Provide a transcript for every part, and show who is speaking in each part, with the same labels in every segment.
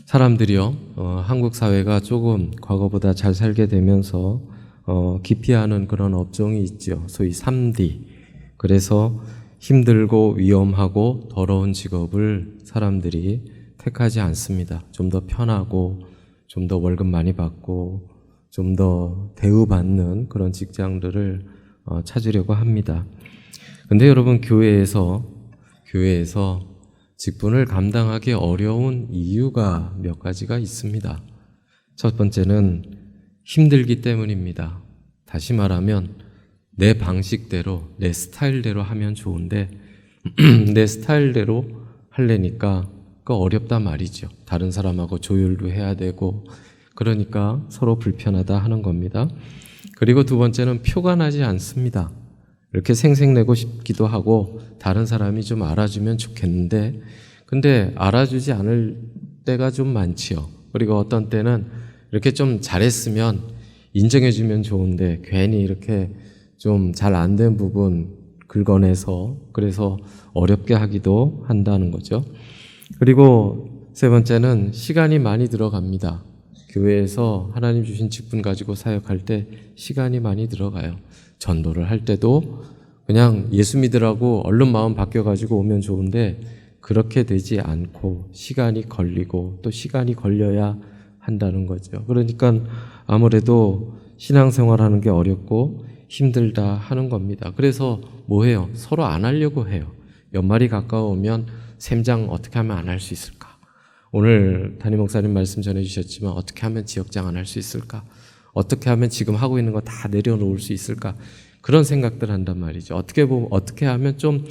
Speaker 1: 사람들이요, 한국 사회가 조금 과거보다 잘 살게 되면서 기피하는 그런 업종이 있죠. 소위 3D. 그래서 힘들고 위험하고 더러운 직업을 사람들이 택하지 않습니다. 좀 더 편하고 좀 더 월급 많이 받고 좀 더 대우받는 그런 직장들을 찾으려고 합니다. 근데 여러분, 교회에서 직분을 감당하기 어려운 이유가 몇 가지가 있습니다. 첫 번째는 힘들기 때문입니다. 다시 말하면 내 방식대로, 내 스타일대로 하면 좋은데 내 스타일대로 하려니까 어렵단 말이죠. 다른 사람하고 조율도 해야 되고, 그러니까 서로 불편하다 하는 겁니다. 그리고 두 번째는 표가 나지 않습니다. 이렇게 생색내고 싶기도 하고 다른 사람이 좀 알아주면 좋겠는데, 근데 알아주지 않을 때가 좀 많지요. 그리고 어떤 때는 이렇게 좀 잘했으면 인정해주면 좋은데 괜히 이렇게 좀 잘 안 된 부분 긁어내서 그래서 어렵게 하기도 한다는 거죠. 그리고 세 번째는 시간이 많이 들어갑니다. 교회에서 하나님 주신 직분 가지고 사역할 때 시간이 많이 들어가요. 전도를 할 때도 그냥 예수 믿으라고 얼른 마음 바뀌어가지고 오면 좋은데 그렇게 되지 않고 시간이 걸리고 또 시간이 걸려야 한다는 거죠. 그러니까 아무래도 신앙생활하는 게 어렵고 힘들다 하는 겁니다. 그래서 뭐 해요? 서로 안 하려고 해요. 연말이 가까워오면 샘장 어떻게 하면 안 할 수 있을까? 오늘 담임 목사님 말씀 전해주셨지만 어떻게 하면 지역장 안 할 수 있을까? 어떻게 하면 지금 하고 있는 거 다 내려놓을 수 있을까? 그런 생각들 한단 말이죠. 어떻게 하면 좀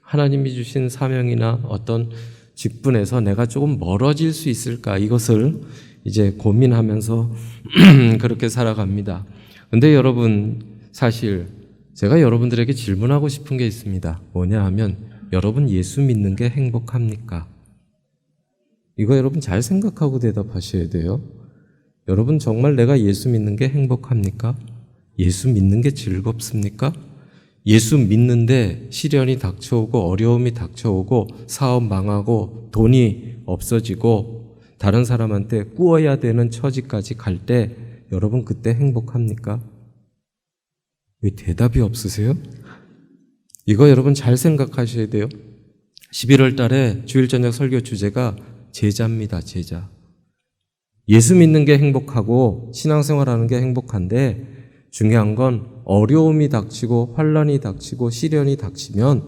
Speaker 1: 하나님이 주신 사명이나 어떤 직분에서 내가 조금 멀어질 수 있을까? 이것을 이제 고민하면서 그렇게 살아갑니다. 근데 여러분, 사실 제가 여러분들에게 질문하고 싶은 게 있습니다. 뭐냐 하면, 여러분 예수 믿는 게 행복합니까? 이거 여러분 잘 생각하고 대답하셔야 돼요. 여러분 정말 내가 예수 믿는 게 행복합니까? 예수 믿는 게 즐겁습니까? 예수 믿는데 시련이 닥쳐오고 어려움이 닥쳐오고 사업 망하고 돈이 없어지고 다른 사람한테 꾸어야 되는 처지까지 갈 때 여러분 그때 행복합니까? 왜 대답이 없으세요? 이거 여러분 잘 생각하셔야 돼요. 11월 달에 주일 저녁 설교 주제가 제자입니다. 제자. 예수 믿는 게 행복하고 신앙생활하는 게 행복한데 중요한 건 어려움이 닥치고 환난이 닥치고 시련이 닥치면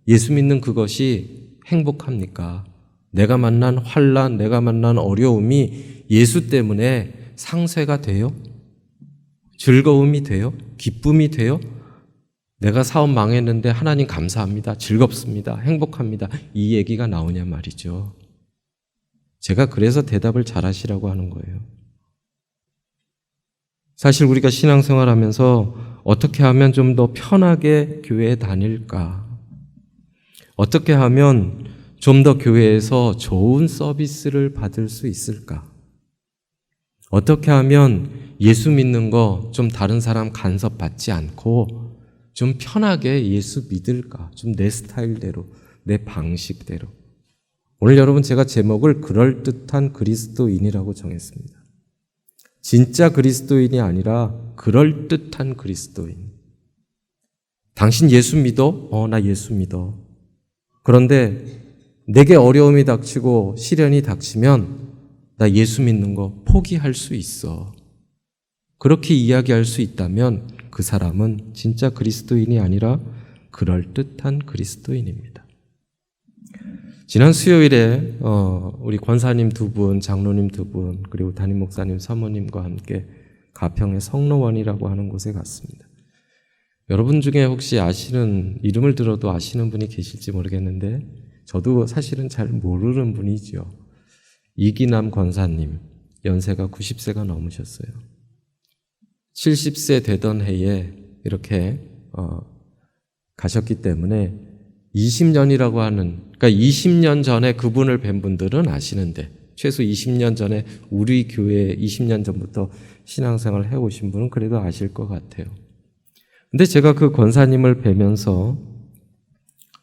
Speaker 1: 예수 믿는 그것이 행복합니까? 내가 만난 환난, 내가 만난 어려움이 예수 때문에 상쇄가 돼요? 즐거움이 돼요? 기쁨이 돼요? 내가 사업 망했는데 하나님 감사합니다. 즐겁습니다. 행복합니다. 이 얘기가 나오냐 말이죠. 제가 그래서 대답을 잘하시라고 하는 거예요. 사실 우리가 신앙생활 하면서 어떻게 하면 좀 더 편하게 교회에 다닐까? 어떻게 하면 좀 더 교회에서 좋은 서비스를 받을 수 있을까? 어떻게 하면 예수 믿는 거 좀 다른 사람 간섭 받지 않고 좀 편하게 예수 믿을까? 좀 내 스타일대로, 내 방식대로. 오늘 여러분 제가 제목을 그럴듯한 그리스도인이라고 정했습니다. 진짜 그리스도인이 아니라 그럴듯한 그리스도인. 당신 예수 믿어? 나 예수 믿어. 그런데 내게 어려움이 닥치고 시련이 닥치면 나 예수 믿는 거 포기할 수 있어. 그렇게 이야기할 수 있다면 그 사람은 진짜 그리스도인이 아니라 그럴듯한 그리스도인입니다. 지난 수요일에 우리 권사님 두 분, 장로님 두 분, 그리고 담임 목사님, 사모님과 함께 가평의 성로원이라고 하는 곳에 갔습니다. 여러분 중에 혹시 아시는, 이름을 들어도 아시는 분이 계실지 모르겠는데 저도 사실은 잘 모르는 분이죠. 이기남 권사님, 연세가 90세가 넘으셨어요. 70세 되던 해에 이렇게 가셨기 때문에 20년이라고 하는, 그러니까 20년 전에 그분을 뵌 분들은 아시는데 최소 20년 전에 우리 교회에 20년 전부터 신앙생활을 해오신 분은 그래도 아실 것 같아요. 근데 제가 그 권사님을 뵈면서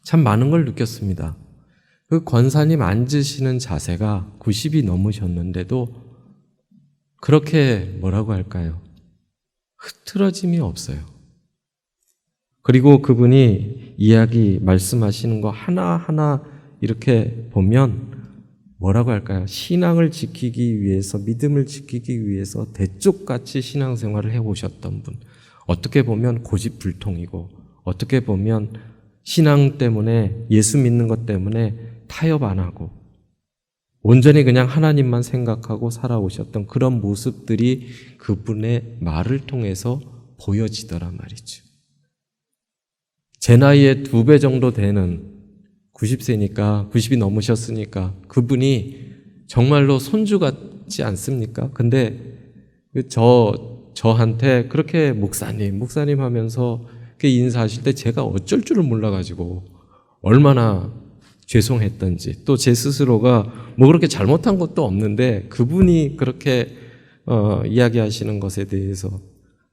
Speaker 1: 참 많은 걸 느꼈습니다. 그 권사님 앉으시는 자세가 90이 넘으셨는데도 그렇게 뭐라고 할까요? 흐트러짐이 없어요. 그리고 그분이 이야기 말씀하시는 거 하나하나 이렇게 보면 뭐라고 할까요? 신앙을 지키기 위해서, 믿음을 지키기 위해서 대쪽같이 신앙생활을 해오셨던 분. 어떻게 보면 고집불통이고, 어떻게 보면 신앙 때문에, 예수 믿는 것 때문에 타협 안 하고, 온전히 그냥 하나님만 생각하고 살아오셨던 그런 모습들이 그분의 말을 통해서 보여지더란 말이죠. 제 나이에 2배 정도 되는 90세니까, 90이 넘으셨으니까 그분이 정말로 손주 같지 않습니까? 근데 저한테 그렇게 목사님 하면서 인사하실 때 제가 어쩔 줄을 몰라가지고 얼마나 죄송했던지, 또 제 스스로가 뭐 그렇게 잘못한 것도 없는데 그분이 그렇게 이야기하시는 것에 대해서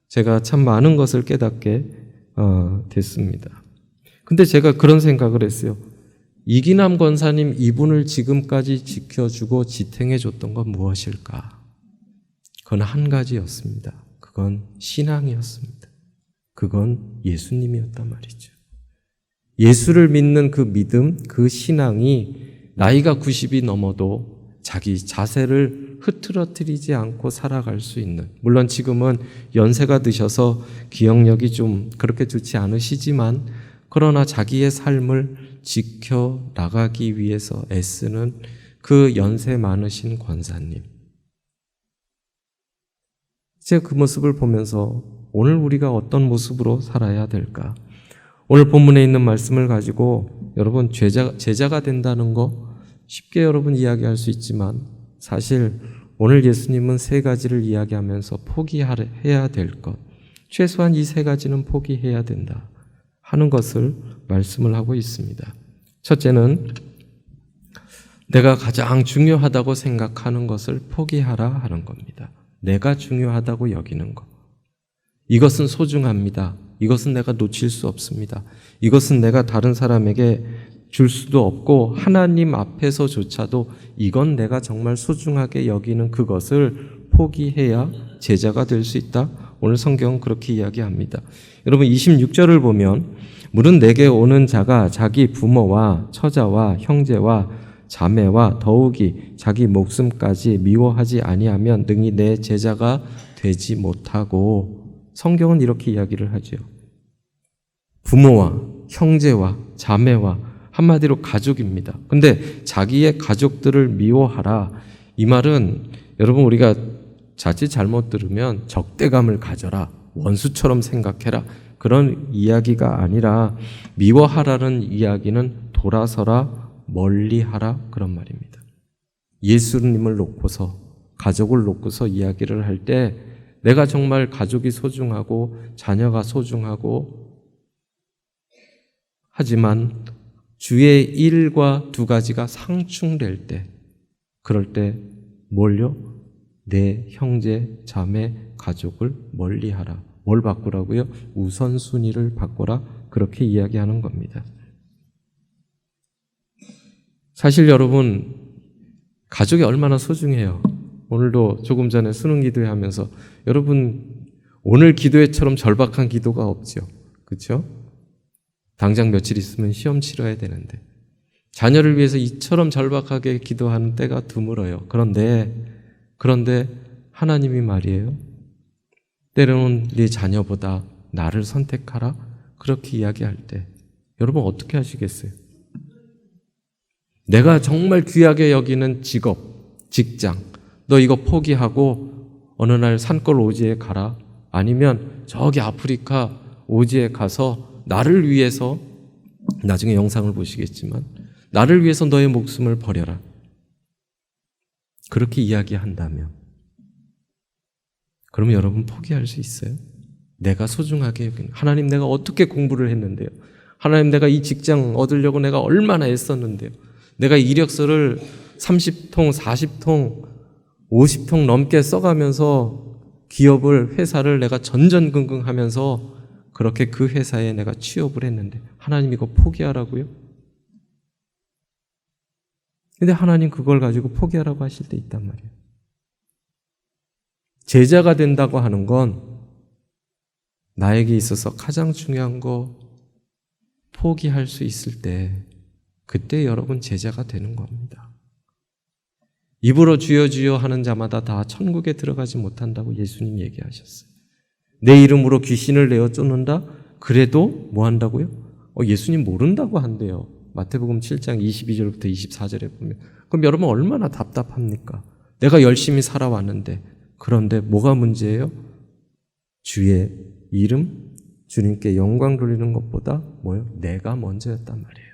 Speaker 1: 제가 참 많은 것을 깨닫게 됐습니다. 근데 제가 그런 생각을 했어요. 이기남 권사님 이분을 지금까지 지켜주고 지탱해줬던 건 무엇일까? 그건 한 가지였습니다. 그건 신앙이었습니다. 그건 예수님이었단 말이죠. 예수를 믿는 그 믿음, 그 신앙이 나이가 90이 넘어도 자기 자세를 흐트러뜨리지 않고 살아갈 수 있는, 물론 지금은 연세가 드셔서 기억력이 좀 그렇게 좋지 않으시지만 그러나 자기의 삶을 지켜나가기 위해서 애쓰는 그 연세 많으신 권사님. 이제 그 모습을 보면서 오늘 우리가 어떤 모습으로 살아야 될까? 오늘 본문에 있는 말씀을 가지고 여러분 제자가 된다는 거 쉽게 여러분 이야기할 수 있지만 사실 오늘 예수님은 3가지를 이야기하면서 포기해야 될 것, 최소한 이 3가지는 포기해야 된다 하는 것을 말씀을 하고 있습니다. 첫째는 내가 가장 중요하다고 생각하는 것을 포기하라 하는 겁니다. 내가 중요하다고 여기는 것. 이것은 소중합니다. 이것은 내가 놓칠 수 없습니다. 이것은 내가 다른 사람에게 줄 수도 없고 하나님 앞에서조차도 이건 내가 정말 소중하게 여기는 그것을 포기해야 제자가 될 수 있다. 오늘 성경은 그렇게 이야기합니다. 여러분 26절을 보면 물은 내게 오는 자가 자기 부모와 처자와 형제와 자매와 더욱이 자기 목숨까지 미워하지 아니하면 능히 내 제자가 되지 못하고, 성경은 이렇게 이야기를 하죠. 부모와 형제와 자매와 한마디로 가족입니다. 근데 자기의 가족들을 미워하라. 이 말은 여러분 우리가 자칫 잘못 들으면 적대감을 가져라, 원수처럼 생각해라, 그런 이야기가 아니라 미워하라는 이야기는 돌아서라, 멀리하라, 그런 말입니다. 예수님을 놓고서, 가족을 놓고서 이야기를 할 때 내가 정말 가족이 소중하고 자녀가 소중하고 하지만 주의 일과 2가지가 상충될 때, 그럴 때 뭘요? 내 형제, 자매, 가족을 멀리하라. 뭘 바꾸라고요? 우선순위를 바꿔라. 그렇게 이야기하는 겁니다. 사실 여러분, 가족이 얼마나 소중해요. 오늘도 조금 전에 수능 기도회 하면서 여러분 오늘 기도회처럼 절박한 기도가 없죠. 그렇죠? 당장 며칠 있으면 시험 치러야 되는데 자녀를 위해서 이처럼 절박하게 기도하는 때가 드물어요. 그런데 하나님이 말이에요. 때로는 네 자녀보다 나를 선택하라. 그렇게 이야기할 때 여러분 어떻게 하시겠어요? 내가 정말 귀하게 여기는 직업, 직장, 너 이거 포기하고 어느 날 산골 오지에 가라. 아니면 저기 아프리카 오지에 가서 나를 위해서, 나중에 영상을 보시겠지만 나를 위해서 너의 목숨을 버려라. 그렇게 이야기한다면 그러면 여러분 포기할 수 있어요? 내가 소중하게 여기는, 하나님 내가 어떻게 공부를 했는데요? 하나님 내가 이 직장 얻으려고 내가 얼마나 애썼는데요? 내가 이력서를 30통, 40통, 50통 넘게 써가면서 기업을, 회사를 내가 전전긍긍하면서 그렇게 그 회사에 내가 취업을 했는데 하나님 이거 포기하라고요? 근데 하나님 그걸 가지고 포기하라고 하실 때 있단 말이에요. 제자가 된다고 하는 건 나에게 있어서 가장 중요한 거 포기할 수 있을 때, 그때 여러분 제자가 되는 겁니다. 입으로 주여 주여 하는 자마다 다 천국에 들어가지 못한다고 예수님 얘기하셨어요. 내 이름으로 귀신을 내어 쫓는다? 그래도 뭐 한다고요? 예수님 모른다고 한대요. 마태복음 7장 22절부터 24절에 보면. 그럼 여러분 얼마나 답답합니까? 내가 열심히 살아왔는데, 그런데 뭐가 문제예요? 주의 이름, 주님께 영광 돌리는 것보다 뭐예요? 내가 먼저였단 말이에요.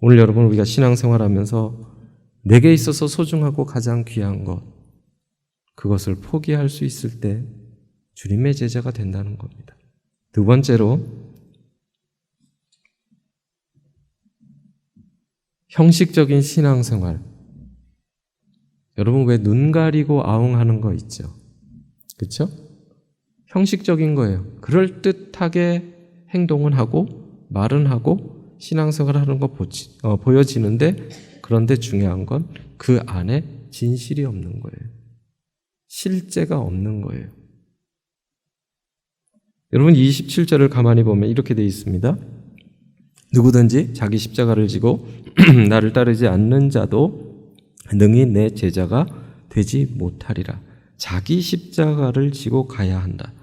Speaker 1: 오늘 여러분 우리가 신앙생활하면서 내게 있어서 소중하고 가장 귀한 것, 그것을 포기할 수 있을 때 주님의 제자가 된다는 겁니다. 두 번째로 형식적인 신앙생활. 여러분 왜 눈 가리고 아웅하는 거 있죠? 그렇죠? 형식적인 거예요. 그럴듯하게 행동은 하고 말은 하고 신앙생활 하는 거 보여지는데, 그런데 중요한 건 그 안에 진실이 없는 거예요. 실제가 없는 거예요. 여러분 27절을 가만히 보면 이렇게 되어 있습니다. 누구든지 자기 십자가를 지고 나를 따르지 않는 자도 능히 내 제자가 되지 못하리라. 자기 십자가를 지고 가야 한다.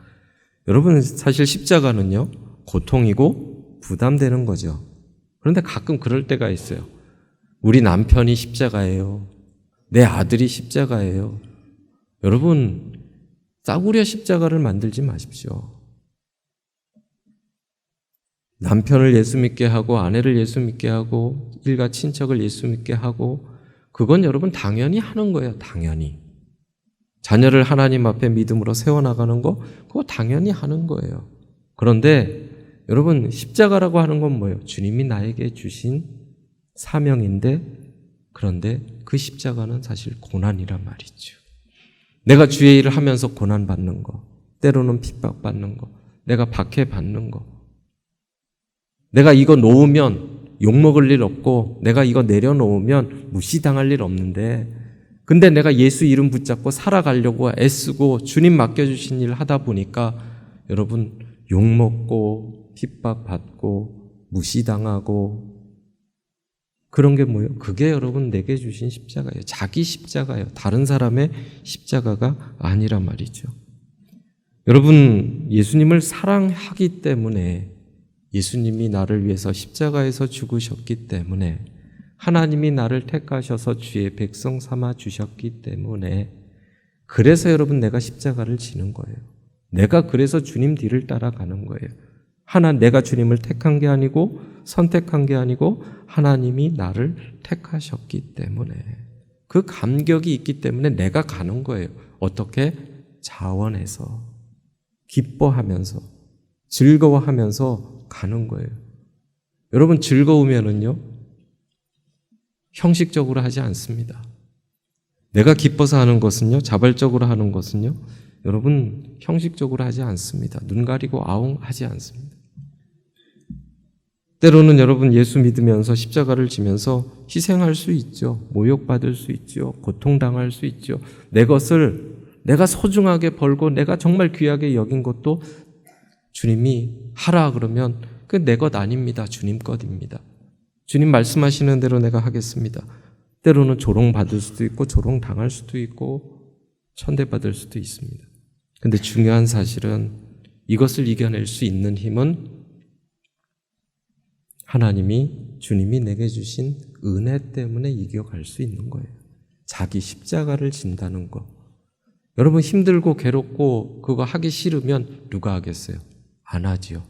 Speaker 1: 여러분 사실 십자가는요, 고통이고 부담되는 거죠. 그런데 가끔 그럴 때가 있어요. 우리 남편이 십자가예요. 내 아들이 십자가예요. 여러분 싸구려 십자가를 만들지 마십시오. 남편을 예수 믿게 하고 아내를 예수 믿게 하고 일가 친척을 예수 믿게 하고, 그건 여러분 당연히 하는 거예요. 당연히. 자녀를 하나님 앞에 믿음으로 세워나가는 거, 그거 당연히 하는 거예요. 그런데 여러분 십자가라고 하는 건 뭐예요? 주님이 나에게 주신 사명인데, 그런데 그 십자가는 사실 고난이란 말이죠. 내가 주의 일을 하면서 고난받는 거, 때로는 핍박받는 거, 내가 박해받는 거, 내가 이거 놓으면 욕먹을 일 없고 내가 이거 내려놓으면 무시당할 일 없는데, 근데 내가 예수 이름 붙잡고 살아가려고 애쓰고 주님 맡겨주신 일 하다 보니까 여러분 욕먹고 핍박받고 무시당하고, 그런 게 뭐예요? 그게 여러분 내게 주신 십자가예요. 자기 십자가예요. 다른 사람의 십자가가 아니란 말이죠. 여러분 예수님을 사랑하기 때문에, 예수님이 나를 위해서 십자가에서 죽으셨기 때문에, 하나님이 나를 택하셔서 주의 백성 삼아 주셨기 때문에, 그래서 여러분 내가 십자가를 지는 거예요. 내가 그래서 주님 뒤를 따라가는 거예요. 내가 주님을 택한 게 아니고 선택한 게 아니고 하나님이 나를 택하셨기 때문에, 그 감격이 있기 때문에 내가 가는 거예요. 어떻게? 자원해서, 기뻐하면서, 즐거워하면서 가는 거예요. 여러분 즐거우면은요, 형식적으로 하지 않습니다. 내가 기뻐서 하는 것은요, 자발적으로 하는 것은요, 여러분 형식적으로 하지 않습니다. 눈 가리고 아웅 하지 않습니다. 때로는 여러분 예수 믿으면서 십자가를 지면서 희생할 수 있죠. 모욕받을 수 있죠. 고통당할 수 있죠. 내 것을 내가 소중하게 벌고 내가 정말 귀하게 여긴 것도 주님이 하라 그러면 그 내 것 아닙니다. 주님 것입니다. 주님 말씀하시는 대로 내가 하겠습니다. 때로는 조롱받을 수도 있고 조롱당할 수도 있고 천대받을 수도 있습니다. 근데 중요한 사실은 이것을 이겨낼 수 있는 힘은 주님이 내게 주신 은혜 때문에 이겨갈 수 있는 거예요. 자기 십자가를 진다는 거. 여러분 힘들고 괴롭고 그거 하기 싫으면 누가 하겠어요? 안 하지요.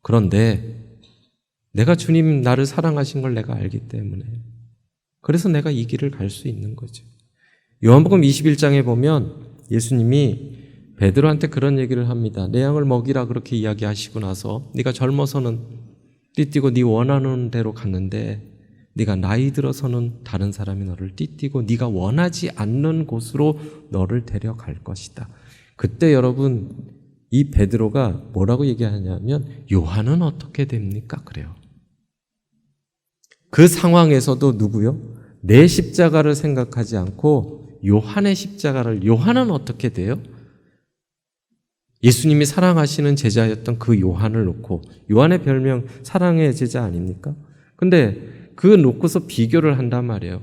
Speaker 1: 그런데 내가 주님 나를 사랑하신 걸 내가 알기 때문에, 그래서 내가 이 길을 갈 수 있는 거죠. 요한복음 21장에 보면 예수님이 베드로한테 그런 얘기를 합니다. 내 양을 먹이라 그렇게 이야기하시고 나서 네가 젊어서는 띠뛰고 네 원하는 대로 갔는데 네가 나이 들어서는 다른 사람이 너를 띠뛰고 네가 원하지 않는 곳으로 너를 데려갈 것이다. 그때 여러분 이 베드로가 뭐라고 얘기하냐면 요한은 어떻게 됩니까? 그래요. 그 상황에서도 누구요? 내 십자가를 생각하지 않고 요한의 십자가를, 요한은 어떻게 돼요? 예수님이 사랑하시는 제자였던 그 요한을 놓고, 요한의 별명 사랑의 제자 아닙니까? 근데 그 놓고서 비교를 한단 말이에요.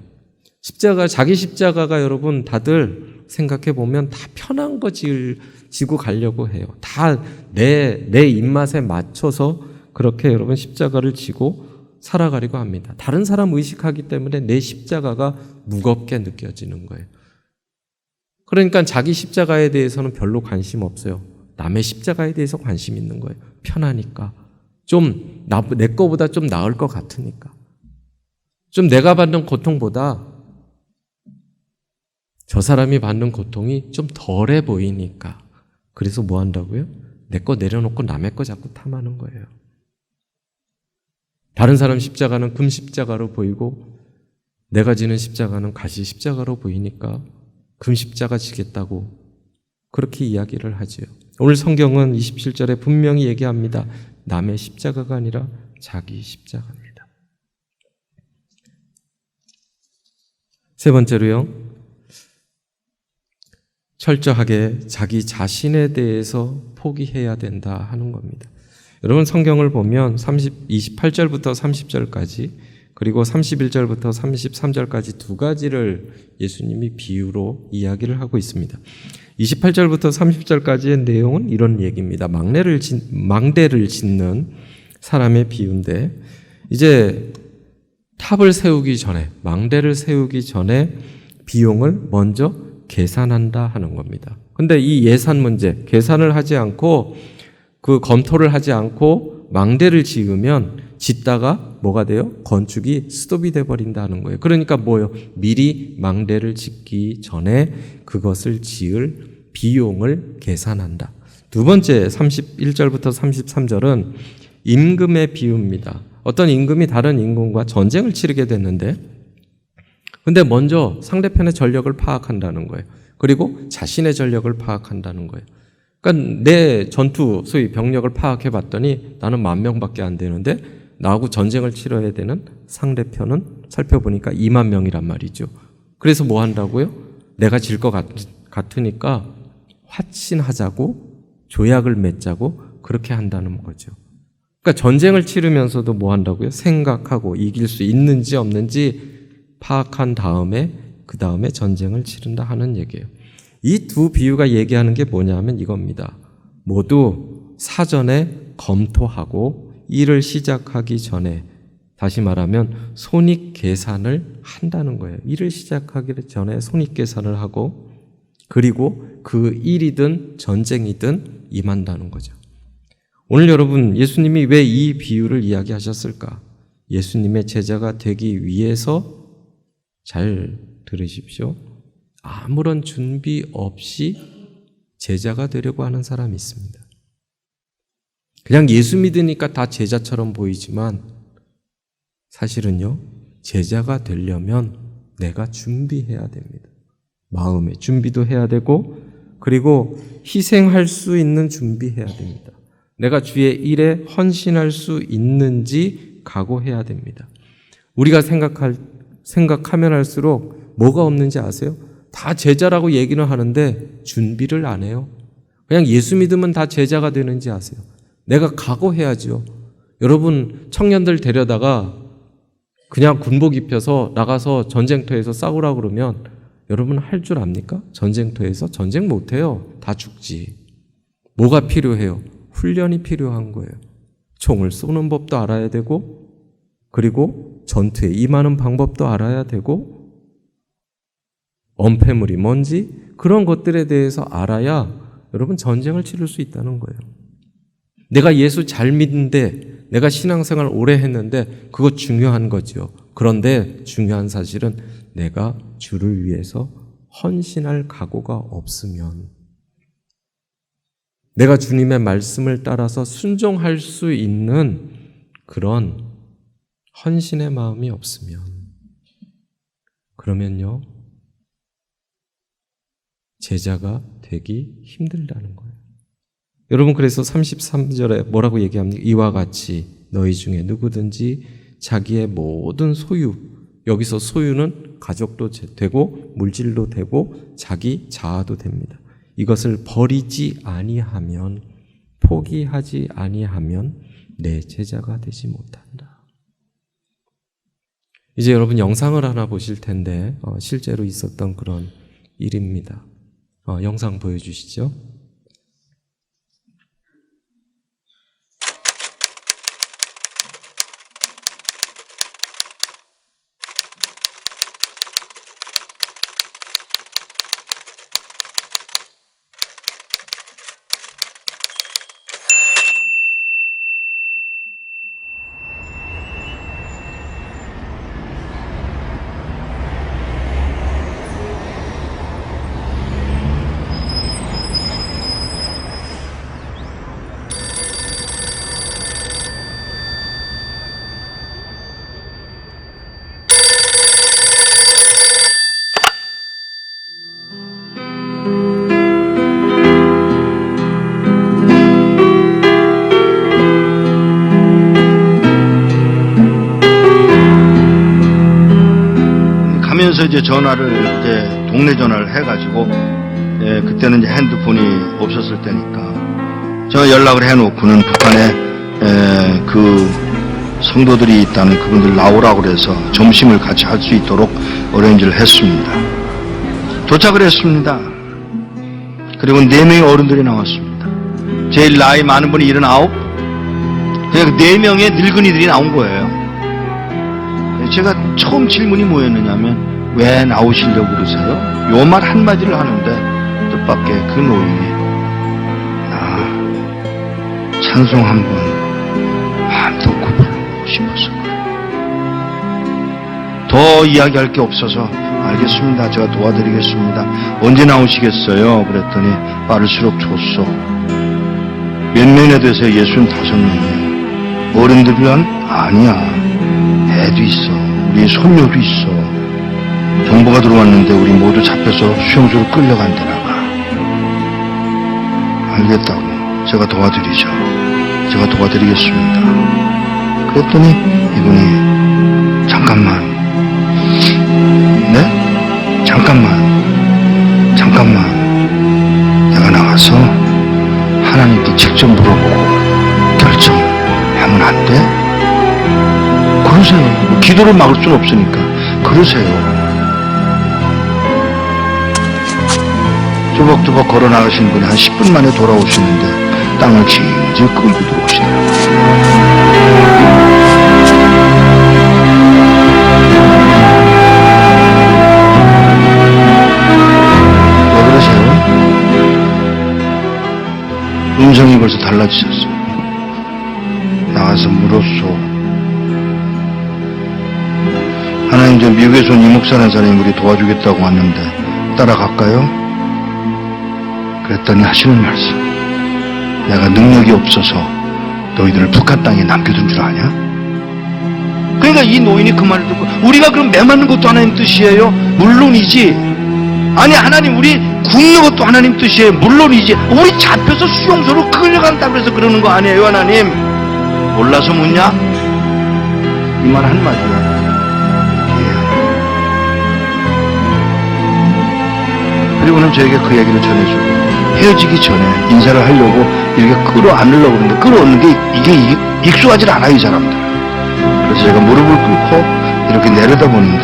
Speaker 1: 십자가, 자기 십자가가 여러분 다들 생각해 보면 다 편한 거 지고 가려고 해요. 다 내 입맛에 맞춰서 그렇게 여러분 십자가를 지고 살아가려고 합니다. 다른 사람 의식하기 때문에 내 십자가가 무겁게 느껴지는 거예요. 그러니까 자기 십자가에 대해서는 별로 관심 없어요. 남의 십자가에 대해서 관심 있는 거예요. 편하니까. 좀 내 거보다 좀 나을 것 같으니까. 좀 내가 받는 고통보다 저 사람이 받는 고통이 좀 덜해 보이니까. 그래서 뭐 한다고요? 내 거 내려놓고 남의 거 자꾸 탐하는 거예요. 다른 사람 십자가는 금 십자가로 보이고 내가 지는 십자가는 가시 십자가로 보이니까 금 십자가 지겠다고 그렇게 이야기를 하지요. 오늘 성경은 27절에 분명히 얘기합니다. 남의 십자가가 아니라 자기 십자가입니다. 세 번째로요, 철저하게 자기 자신에 대해서 포기해야 된다 하는 겁니다. 여러분 성경을 보면 28절부터 30절까지 그리고 31절부터 33절까지 두 가지를 예수님이 비유로 이야기를 하고 있습니다. 28절부터 30절까지의 내용은 이런 얘기입니다. 망대를 짓는 사람의 비유인데, 이제 탑을 세우기 전에, 망대를 세우기 전에 비용을 먼저 계산한다 하는 겁니다. 근데 이 예산 문제, 계산을 하지 않고 그 검토를 하지 않고 망대를 지으면 짓다가 뭐가 돼요? 건축이 스톱이 돼버린다는 거예요. 그러니까 뭐예요? 미리 망대를 짓기 전에 그것을 지을 비용을 계산한다. 두 번째 31절부터 33절은 임금의 비유입니다. 어떤 임금이 다른 임금과 전쟁을 치르게 됐는데, 근데 먼저 상대편의 전력을 파악한다는 거예요. 그리고 자신의 전력을 파악한다는 거예요. 그러니까 내 전투, 소위 병력을 파악해 봤더니 나는 10,000명밖에 안 되는데 나하고 전쟁을 치러야 되는 상대편은 살펴보니까 20,000명이란 말이죠. 그래서 뭐 한다고요? 내가 질 것 같으니까 화친하자고, 조약을 맺자고 그렇게 한다는 거죠. 그러니까 전쟁을 치르면서도 뭐 한다고요? 생각하고 이길 수 있는지 없는지 파악한 다음에 그 다음에 전쟁을 치른다 하는 얘기예요. 이 두 비유가 얘기하는 게 뭐냐면 이겁니다. 모두 사전에 검토하고 일을 시작하기 전에, 다시 말하면 손익 계산을 한다는 거예요. 일을 시작하기 전에 손익 계산을 하고, 그리고 그 일이든 전쟁이든 임한다는 거죠. 오늘 여러분, 예수님이 왜 이 비유를 이야기하셨을까? 예수님의 제자가 되기 위해서, 잘 들으십시오, 아무런 준비 없이 제자가 되려고 하는 사람이 있습니다. 그냥 예수 믿으니까 다 제자처럼 보이지만 사실은요, 제자가 되려면 내가 준비해야 됩니다. 마음의 준비도 해야 되고, 그리고 희생할 수 있는 준비해야 됩니다. 내가 주의 일에 헌신할 수 있는지 각오해야 됩니다. 우리가 생각하면 할수록 뭐가 없는지 아세요? 다 제자라고 얘기는 하는데 준비를 안 해요. 그냥 예수 믿으면 다 제자가 되는지 아세요? 내가 각오해야죠. 여러분 청년들 데려다가 그냥 군복 입혀서 나가서 전쟁터에서 싸우라 그러면 여러분 할 줄 압니까? 전쟁터에서 전쟁 못해요. 다 죽지. 뭐가 필요해요? 훈련이 필요한 거예요. 총을 쏘는 법도 알아야 되고, 그리고 전투에 임하는 방법도 알아야 되고, 엄폐물이 뭔지 그런 것들에 대해서 알아야 여러분 전쟁을 치를 수 있다는 거예요. 내가 예수 잘 믿는데, 내가 신앙생활 오래 했는데 그거 중요한 거죠. 그런데 중요한 사실은 내가 주를 위해서 헌신할 각오가 없으면, 내가 주님의 말씀을 따라서 순종할 수 있는 그런 헌신의 마음이 없으면, 그러면요, 제자가 되기 힘들다는 거예요. 여러분, 그래서 33절에 뭐라고 얘기합니까? 이와 같이 너희 중에 누구든지 자기의 모든 소유, 여기서 소유는 가족도 되고 물질도 되고 자기 자아도 됩니다. 이것을 버리지 아니하면, 포기하지 아니하면 내 제자가 되지 못한다. 이제 여러분 영상을 하나 보실 텐데 실제로 있었던 그런 일입니다. 영상 보여주시죠.
Speaker 2: 가면서 이제 전화를 이제 동네 전화를 해가지고 그때는 이제 핸드폰이 없었을 때니까 제가 연락을 해놓고는 북한에 그 성도들이 있다는 그분들 나오라고 그래서 점심을 같이 할 수 있도록 어레인지를 했습니다. 도착을 했습니다. 그리고 4명의 어른들이 나왔습니다. 제일 나이 많은 분이 79, 그냥 4명의 늙은이들이 나온 거예요. 제가 처음 질문이 뭐였느냐면 왜 나오시려고 그러세요? 요 말 한마디를 하는데 뜻밖의 그 노인이 나 찬송 한번 마음도 없고 부르고 싶어서 그래요. 더 이야기할 게 없어서 알겠습니다. 제가 도와드리겠습니다. 언제 나오시겠어요? 그랬더니 빠를수록 줬어. 몇 명이나 되세요? 65명이에요. 어른들은 아니야. 애도 있어. 우리 손녀도 있어. 정보가 들어왔는데 우리 모두 잡혀서 수용소로 끌려간다나 봐. 알겠다고. 제가 도와드리죠. 제가 도와드리겠습니다. 그랬더니 이분이 잠깐만. 네? 잠깐만. 내가 나가서 하나님께 직접 물어보고 결정하면 안 돼? 그러세요. 기도를 막을 수는 없으니까 그러세요. 조벅조벅 걸어 나가신 분이 한 10분 만에 돌아오시는데 땅을 질질 끌고 들어오시더라고요. 왜 그러세요? 음성이 벌써 달라지셨어요. 나가서 물었소. 하나님, 저 미국에서 온 이목사라는 사람이 우리 도와주겠다고 왔는데 따라갈까요? 그랬더니 하시는 말씀, 내가 능력이 없어서 너희들을 북한 땅에 남겨둔 줄 아냐? 그러니까 이 노인이 그 말을 듣고 우리가 그럼 매맞는 것도 하나님 뜻이에요? 물론이지. 아니 하나님 우리 굶는 것도 하나님 뜻이에요? 물론이지. 우리 잡혀서 수용소로 끌려간다고 해서 그러는 거 아니에요 하나님? 몰라서 묻냐? 이 말 한마디야. 그리고는 저에게 그 얘기를 전해주고 헤어지기 전에 인사를 하려고 이렇게 끌어안으려고 그러는데 끌어안는 게 이게 익숙하지 않아요 이 사람들. 그래서 제가 무릎을 꿇고 이렇게 내려다보는데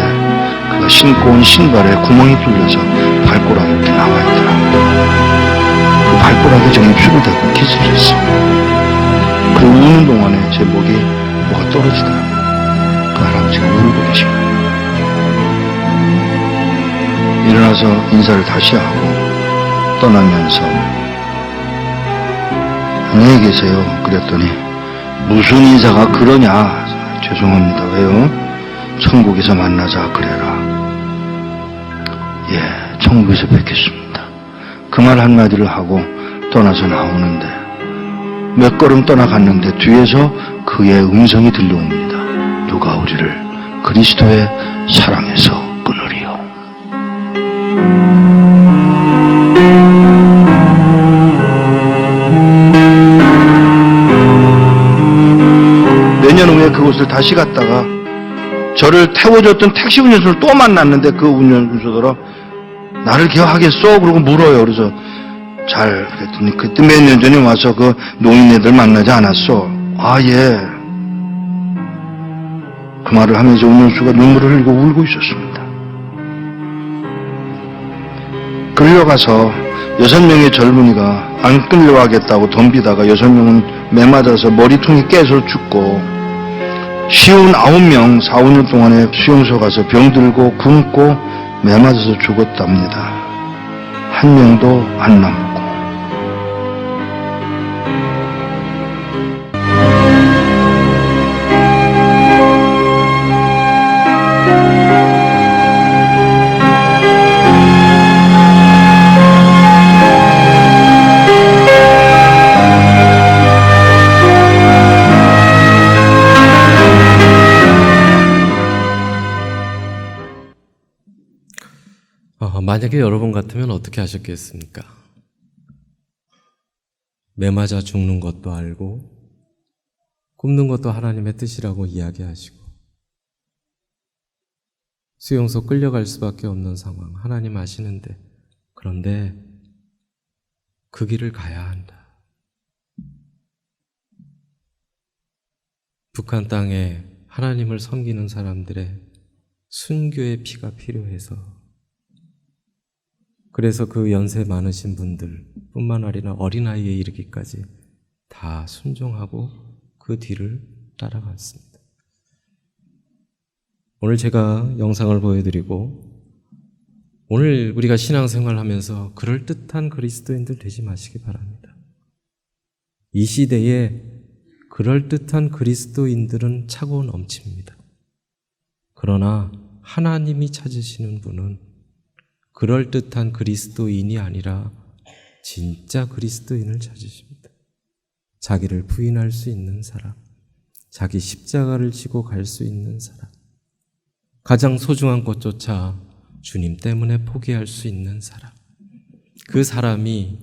Speaker 2: 그가 신고 온 신발에 구멍이 뚫려서 발가락이 이렇게 나와 있더라고요. 그 발가락에 제 입술을 대고 키스를 했어요. 그 우는 동안에 제 목이 뭐가 떨어지더라고요. 그 할아버지가 울고 계신 거예요. 일어나서 인사를 다시 하고 떠나면서 안녕히 계세요. 그랬더니 무슨 인사가 그러냐. 죄송합니다. 왜요? 천국에서 만나자 그래라. 예, 천국에서 뵙겠습니다. 그 말 한마디를 하고 떠나서 나오는데 몇 걸음 떠나갔는데 뒤에서 그의 음성이 들려옵니다. 누가 우리를 그리스도의 사랑에서 끊으리요. 몇 년 후에 그 그곳을 다시 갔다가 저를 태워줬던 택시 운전수를 또 만났는데 그 운전수더러 나를 기억하겠어? 그러고 물어요. 그래서 잘 그랬더니 그때 몇 년 전에 와서 그 노인네들 만나지 않았어? 아, 예. 그 말을 하면서 운전수가 눈물을 흘리고 울고 있었습니다. 끌려가서 6명의 젊은이가 안 끌려가겠다고 덤비다가 6명은 매 맞아서 머리통이 깨서 죽고 쉬운 9명 4, 5년 동안에 수용소 가서 병들고 굶고 매 맞아서 죽었답니다. 한 명도 안 남고.
Speaker 1: 만약에 여러분 같으면 어떻게 하셨겠습니까? 매 맞아 죽는 것도 알고 굶는 것도 하나님의 뜻이라고 이야기하시고 수용소 끌려갈 수밖에 없는 상황 하나님 아시는데 그런데 그 길을 가야 한다. 북한 땅에 하나님을 섬기는 사람들의 순교의 피가 필요해서 그래서 그 연세 많으신 분들 뿐만 아니라 어린아이에 이르기까지 다 순종하고 그 뒤를 따라갔습니다. 오늘 제가 영상을 보여드리고 오늘 우리가 신앙생활하면서 그럴듯한 그리스도인들 되지 마시기 바랍니다. 이 시대에 그럴듯한 그리스도인들은 차고 넘칩니다. 그러나 하나님이 찾으시는 분은 그럴듯한 그리스도인이 아니라 진짜 그리스도인을 찾으십니다. 자기를 부인할 수 있는 사람, 자기 십자가를 지고 갈 수 있는 사람, 가장 소중한 것조차 주님 때문에 포기할 수 있는 사람, 그 사람이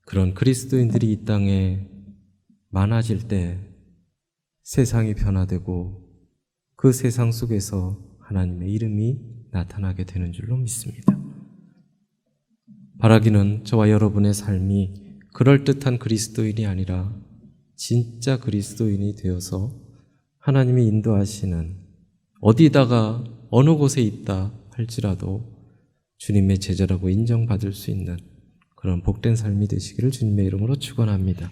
Speaker 1: 그런 그리스도인들이 이 땅에 많아질 때 세상이 변화되고 그 세상 속에서 하나님의 이름이 나타나게 되는 줄로 믿습니다. 바라기는 저와 여러분의 삶이 그럴듯한 그리스도인이 아니라 진짜 그리스도인이 되어서 하나님이 인도하시는 어디다가 어느 곳에 있다 할지라도 주님의 제자라고 인정받을 수 있는 그런 복된 삶이 되시기를 주님의 이름으로 축원합니다.